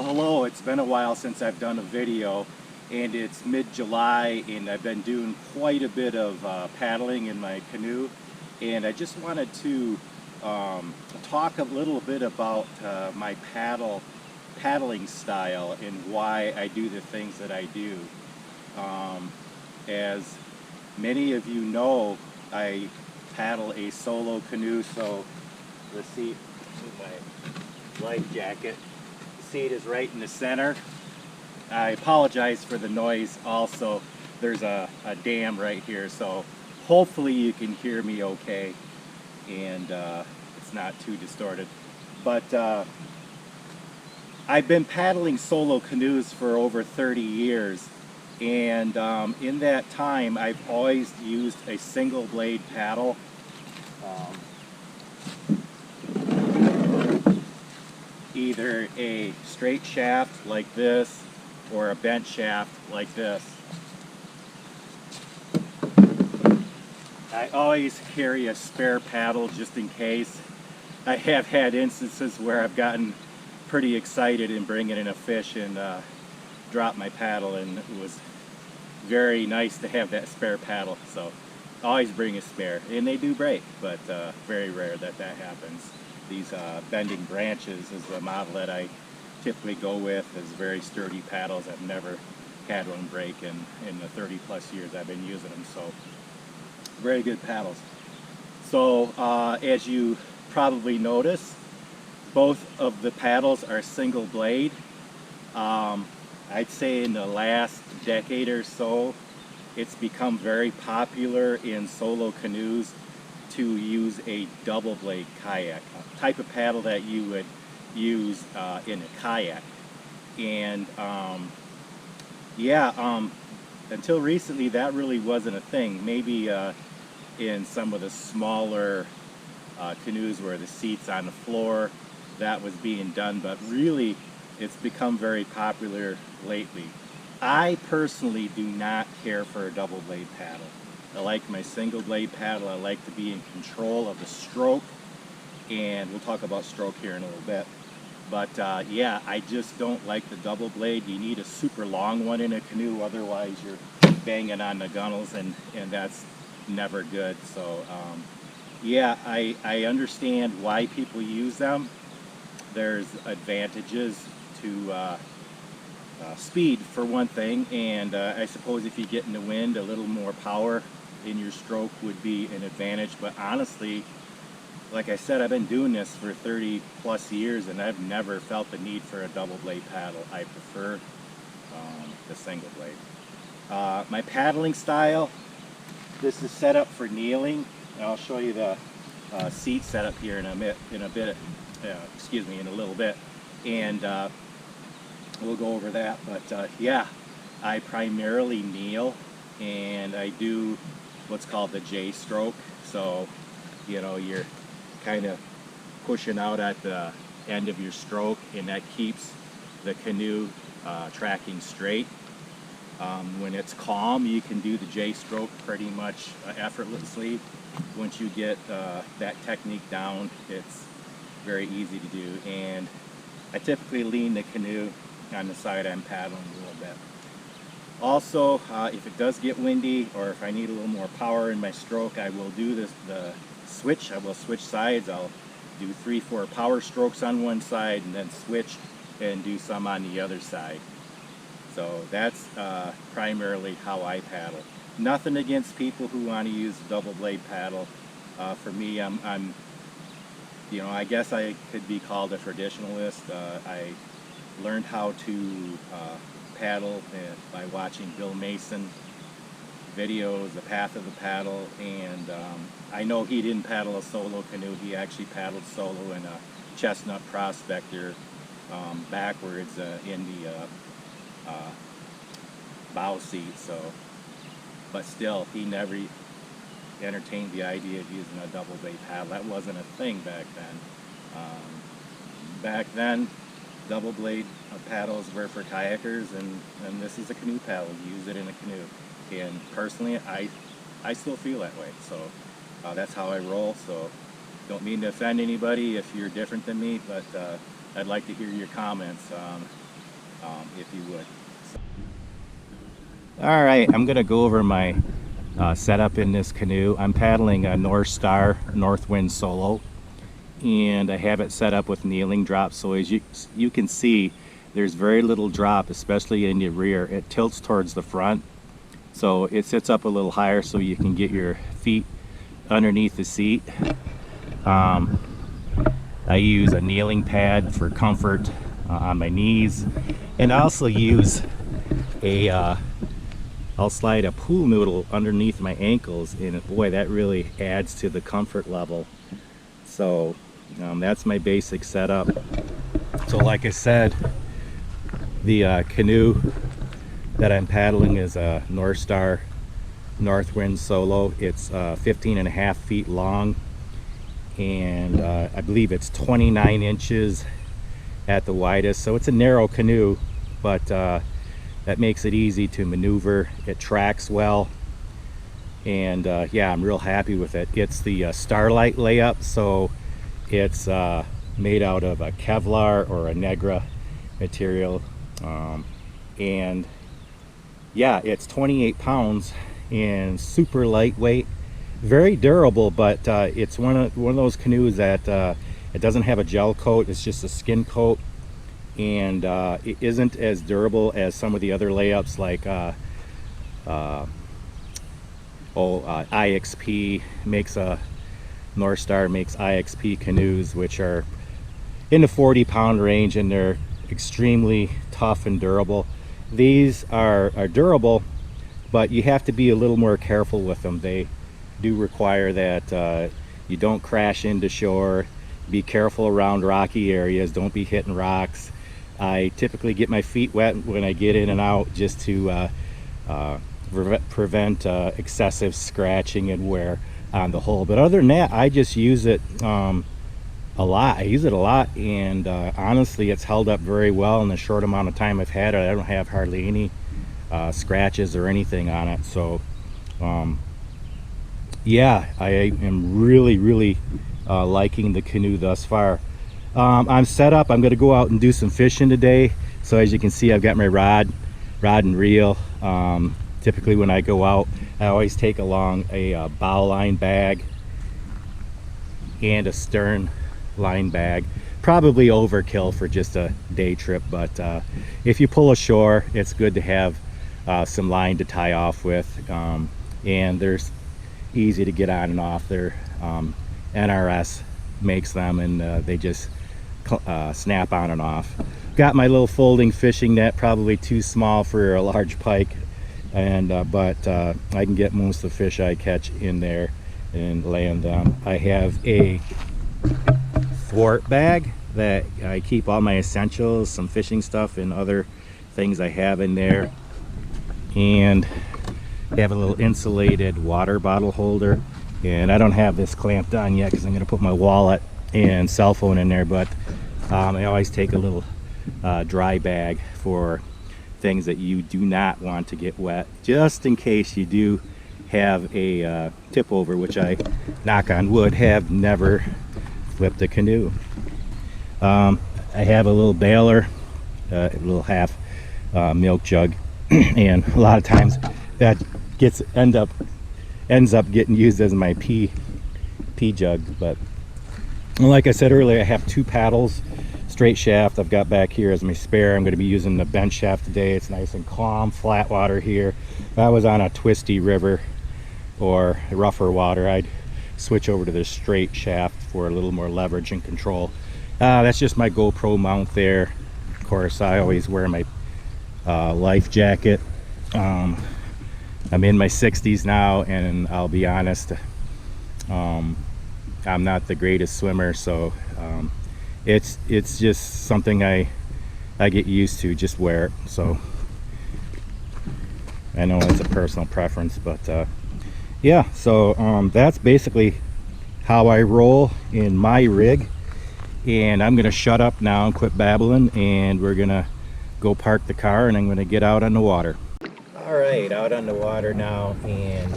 Well, hello. It's been a while since I've done a video, and it's mid-July, and I've been doing quite a bit of paddling in my canoe, and I just wanted to talk a little bit about my paddling style and why I do the things that I do. As many of you know, I paddle a solo canoe, so the seat in my life jacket. Seat is right in the center. I apologize for the noise also. There's a dam right here, so hopefully you can hear me okay and it's not too distorted. But I've been paddling solo canoes for over 30 years, and in that time I've always used a single blade paddle. Either a straight shaft like this or a bent shaft like this. I always carry a spare paddle just in case. I have had instances where I've gotten pretty excited in bringing in a fish and dropped my paddle, and it was very nice to have that spare paddle. So always bring a spare, and they do break, but very rare that happens. These bending branches is the model that I typically go with. Is very sturdy paddles. I've never had one break in the 30 plus years I've been using them. So very good paddles. So as you probably notice, both of the paddles are single blade. I'd say in the last decade or so, it's become very popular in solo canoes to use a double blade kayak, a type of paddle that you would use in a kayak. And until recently that really wasn't a thing. Maybe in some of the smaller canoes where the seat's on the floor, that was being done, but really it's become very popular lately. I personally do not care for a double blade paddle. I like my single blade paddle. I like to be in control of the stroke, and we'll talk about stroke here in a little bit. But yeah, I just don't like the double blade. You need a super long one in a canoe, otherwise you're banging on the gunnels, and that's never good. So yeah, I understand why people use them. There's advantages to speed for one thing, and I suppose if you get in the wind, a little more power in your stroke would be an advantage. But honestly, like I said, I've been doing this for 30 plus years, and I've never felt the need for a double blade paddle. I prefer the single blade. My paddling style, this is set up for kneeling. I'll show you the seat setup here in a little bit, and we'll go over that. But yeah, I primarily kneel, and I do what's called the J stroke. So, you know, you're kind of pushing out at the end of your stroke, and that keeps the canoe tracking straight. When it's calm, you can do the J stroke pretty much effortlessly. Once you get that technique down, it's very easy to do. And I typically lean the canoe on the side I'm paddling a little bit. Also, if it does get windy, or if I need a little more power in my stroke, I will do the switch. I will switch sides. I'll do 3-4 power strokes on one side, and then switch and do some on the other side. So that's primarily how I paddle. Nothing against people who want to use a double blade paddle. For me, I'm you know, I guess I could be called a traditionalist. I learned how to paddle by watching Bill Mason videos, The Path of the Paddle, and I know he didn't paddle a solo canoe. He actually paddled solo in a Chestnut Prospector backwards in the bow seat. So, but still, he never entertained the idea of using a double blade paddle. That wasn't a thing back then. Back then, double blade paddles were for kayakers, and this is a canoe paddle. You use it in a canoe. And personally, I still feel that way. So that's how I roll. So don't mean to offend anybody if you're different than me, but I'd like to hear your comments. if you would. All right, I'm gonna go over my setup in this canoe. I'm paddling a North Star Northwind Solo, and I have it set up with kneeling drops. So as you can see, there's very little drop, especially in your rear. It tilts towards the front, so it sits up a little higher so you can get your feet underneath the seat. I use a kneeling pad for comfort on my knees, and I also use I'll slide a pool noodle underneath my ankles, and boy, that really adds to the comfort level. So that's my basic setup. So like I said, the canoe that I'm paddling is a North Star Northwind Solo. It's 15.5 feet long, and I believe it's 29 inches at the widest. So it's a narrow canoe, but that makes it easy to maneuver. It tracks well, and yeah, I'm real happy with it. It's the Starlight layup, so it's made out of a Kevlar or a Negra material, and yeah, it's 28 pounds and super lightweight, very durable. But it's one of those canoes that it doesn't have a gel coat, it's just a skin coat, and it isn't as durable as some of the other layups like IXP makes North Star makes IXP canoes, which are in the 40-pound range, and they're extremely tough and durable. These are durable, but you have to be a little more careful with them. They do require that you don't crash into shore, be careful around rocky areas, don't be hitting rocks. I typically get my feet wet when I get in and out, just to prevent excessive scratching and wear on the hull. But other than that, I just use it a lot. I use it a lot, and honestly, it's held up very well in the short amount of time I've had it. I don't have hardly any scratches or anything on it. So yeah, I am really liking the canoe thus far. I'm set up. I'm going to go out and do some fishing today. So as you can see, I've got my rod and reel. Typically when I go out, I always take along a bow line bag and a stern line bag. Probably overkill for just a day trip, but if you pull ashore, it's good to have some line to tie off with, and they're easy to get on and off. They're NRS makes them, and they just snap on and off. Got my little folding fishing net, probably too small for a large pike, and but I can get most of the fish I catch in there and land them. I have a thwart bag that I keep all my essentials, some fishing stuff and other things I have in there, and I have a little insulated water bottle holder. And I don't have this clamped on yet because I'm going to put my wallet and cell phone in there, but I always take a little dry bag for things that you do not want to get wet, just in case you do have a tip over, which I, knock on wood, have never flipped a canoe. I have a little baler, a little half milk jug, and a lot of times that ends up getting used as my pee jug. But like I said earlier, I have two paddles, straight shaft. I've got back here as my spare. I'm going to be using the bench shaft today. It's nice and calm, flat water here. If I was on a twisty river or rougher water, I'd switch over to the straight shaft for a little more leverage and control. That's just my GoPro mount there. Of course, I always wear my life jacket. I'm in my 60s now, and I'll be honest, I'm not the greatest swimmer, so it's just something I get used to, just wear it. So I know it's a personal preference, but yeah, so that's basically how I roll in my rig. And I'm gonna shut up now and quit babbling, and we're gonna go park the car, and I'm gonna get out on the water. All right, out on the water now, and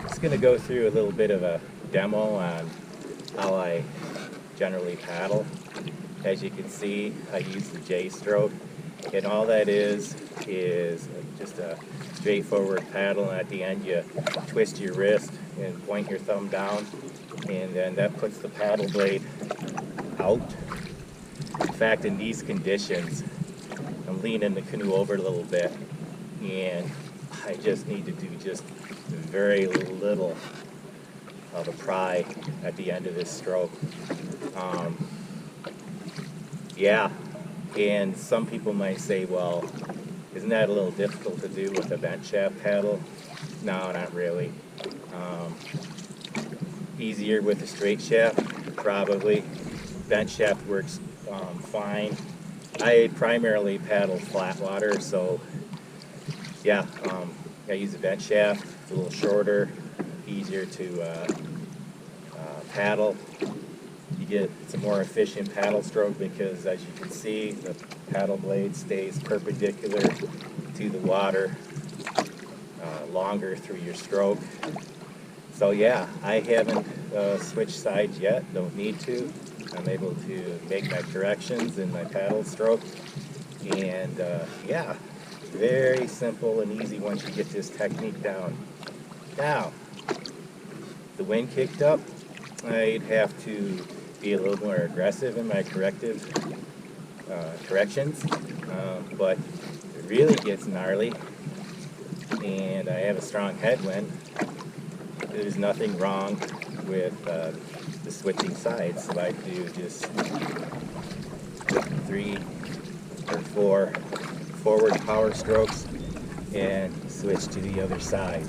just gonna go through a little bit of a demo on how I generally paddle. As you can see, I use the J stroke, And all that is just a straightforward paddle, and at the end you twist your wrist and point your thumb down, and then that puts the paddle blade out. In fact, in these conditions, I'm leaning the canoe over a little bit, and I just need to do just very little of a pry at the end of this stroke. Yeah, and some people might say, well, isn't that a little difficult to do with a bent shaft paddle? No, not really. Easier with a straight shaft, probably. Bent shaft works fine. I primarily paddle flat water, so yeah, I use a bent shaft. It's a little shorter, easier to paddle. It's a more efficient paddle stroke because, as you can see, the paddle blade stays perpendicular to the water longer through your stroke. So yeah, I haven't switched sides yet, don't need to. I'm able to make my corrections in my paddle stroke, and yeah, very simple and easy once you get this technique down. Now, the wind kicked up, I'd have to be a little more aggressive in my corrections, but it really gets gnarly, and I have a strong headwind. There's nothing wrong with the switching sides, so I do just 3 or 4 forward power strokes and switch to the other side.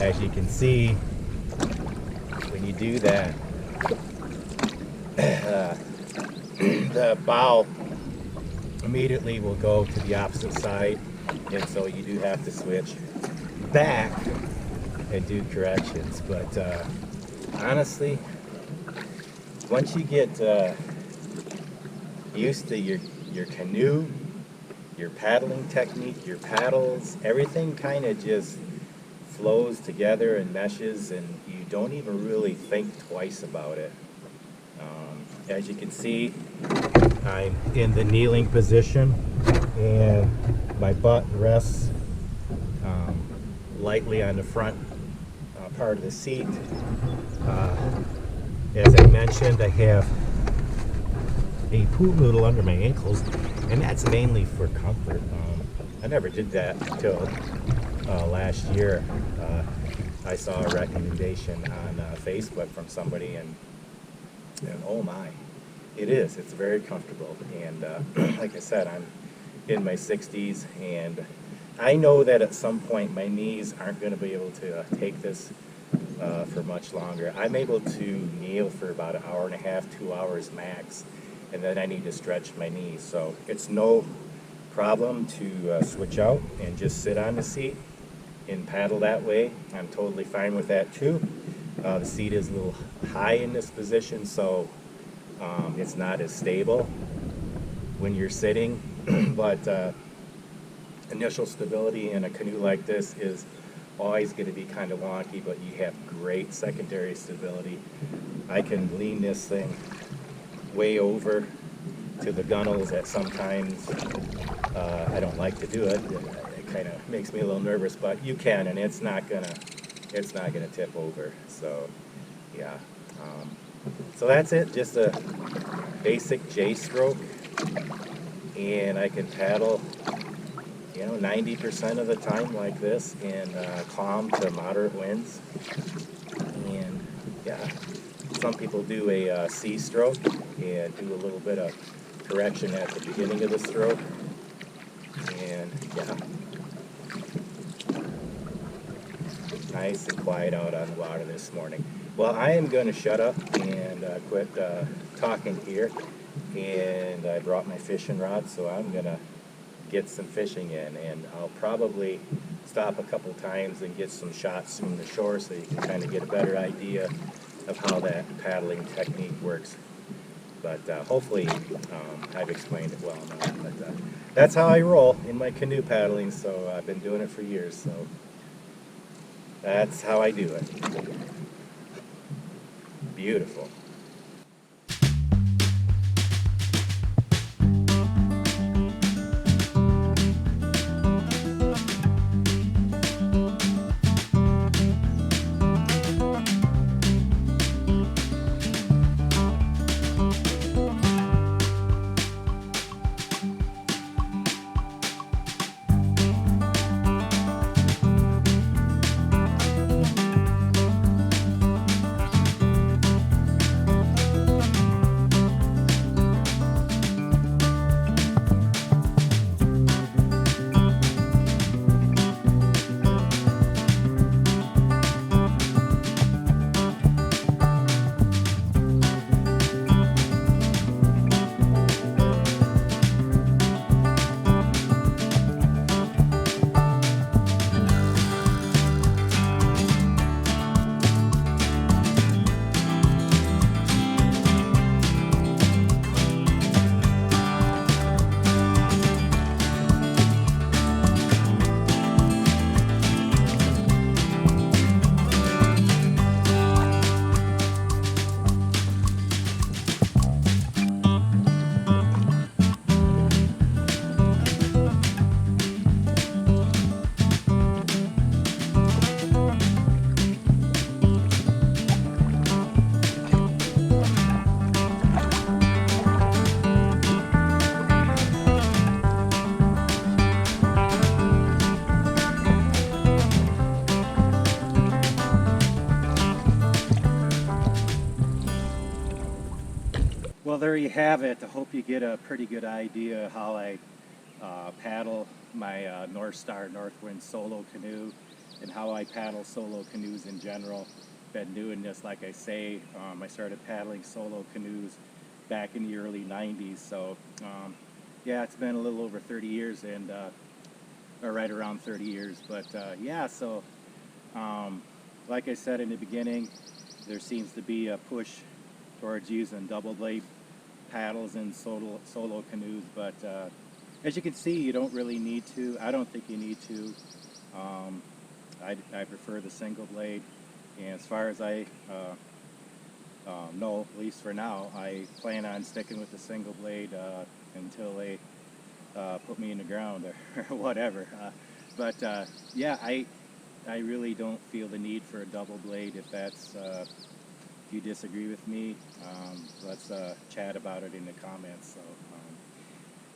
As you can see, when you do that, the bow immediately will go to the opposite side, and so you do have to switch back and do corrections. But honestly, once you get used to your canoe, your paddling technique, your paddles, everything kind of just flows together and meshes, and you don't even really think twice about it. As you can see, I'm in the kneeling position, and my butt rests lightly on the front part of the seat. As I mentioned, I have a pool noodle under my ankles, and that's mainly for comfort. I never did that until last year. I saw a recommendation on Facebook from somebody, and oh my, it's very comfortable. And like I said, I'm in my 60s, and I know that at some point my knees aren't going to be able to take this for much longer. I'm able to kneel for about an hour and a half, 2 hours max, and then I need to stretch my knees. So it's no problem to switch out and just sit on the seat and paddle that way. I'm totally fine with that too. The seat is a little high in this position, so it's not as stable when you're sitting, but initial stability in a canoe like this is always going to be kind of wonky, but you have great secondary stability. I can lean this thing way over to the gunnels at sometimes. I don't like to do it. It kind of makes me a little nervous, but you can, and it's not gonna tip over. So yeah, so that's it. Just a basic J stroke, and I can paddle 90% of the time like this in calm to moderate winds. And yeah, some people do a C stroke and do a little bit of correction at the beginning of the stroke. And yeah, nice and quiet out on the water this morning. Well, I am going to shut up and quit talking here. And I brought my fishing rod, so I'm going to get some fishing in, and I'll probably stop a couple times and get some shots from the shore so you can kind of get a better idea of how that paddling technique works. But hopefully I've explained it well enough. But that's how I roll in my canoe paddling, so I've been doing it for years, so that's how I do it. Beautiful. Well, there you have it. I hope you get a pretty good idea how I paddle my North Star Northwind solo canoe and how I paddle solo canoes in general. Been doing this, like I say, I started paddling solo canoes back in the early 90s. So yeah, it's been a little over 30 years and or right around 30 years. But yeah, so like I said in the beginning, there seems to be a push towards using double blade paddles in solo canoes, but as you can see, you don't really need to. I don't think you need to. I prefer the single blade, and as far as I know, at least for now, I plan on sticking with the single blade until they put me in the ground or whatever. But yeah, I really don't feel the need for a double blade. If you disagree with me, let's chat about it in the comments. So,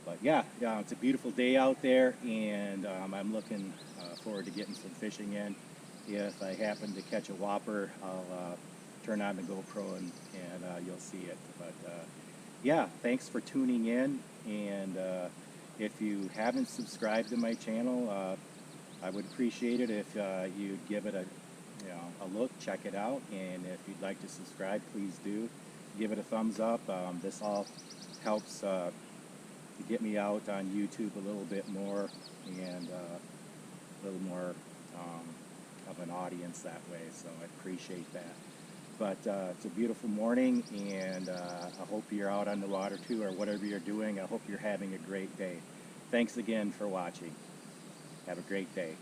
but yeah, it's a beautiful day out there, and I'm looking forward to getting some fishing in. If I happen to catch a whopper, I'll turn on the GoPro and you'll see it. But yeah, thanks for tuning in, and if you haven't subscribed to my channel, I would appreciate it if you'd give it a look, check it out, and if you'd like to subscribe, please do. Give it a thumbs up. This all helps to get me out on YouTube a little bit more and a little more of an audience that way, so I appreciate that. But it's a beautiful morning, and I hope you're out on the water too, or whatever you're doing. I hope you're having a great day. Thanks again for watching. Have a great day.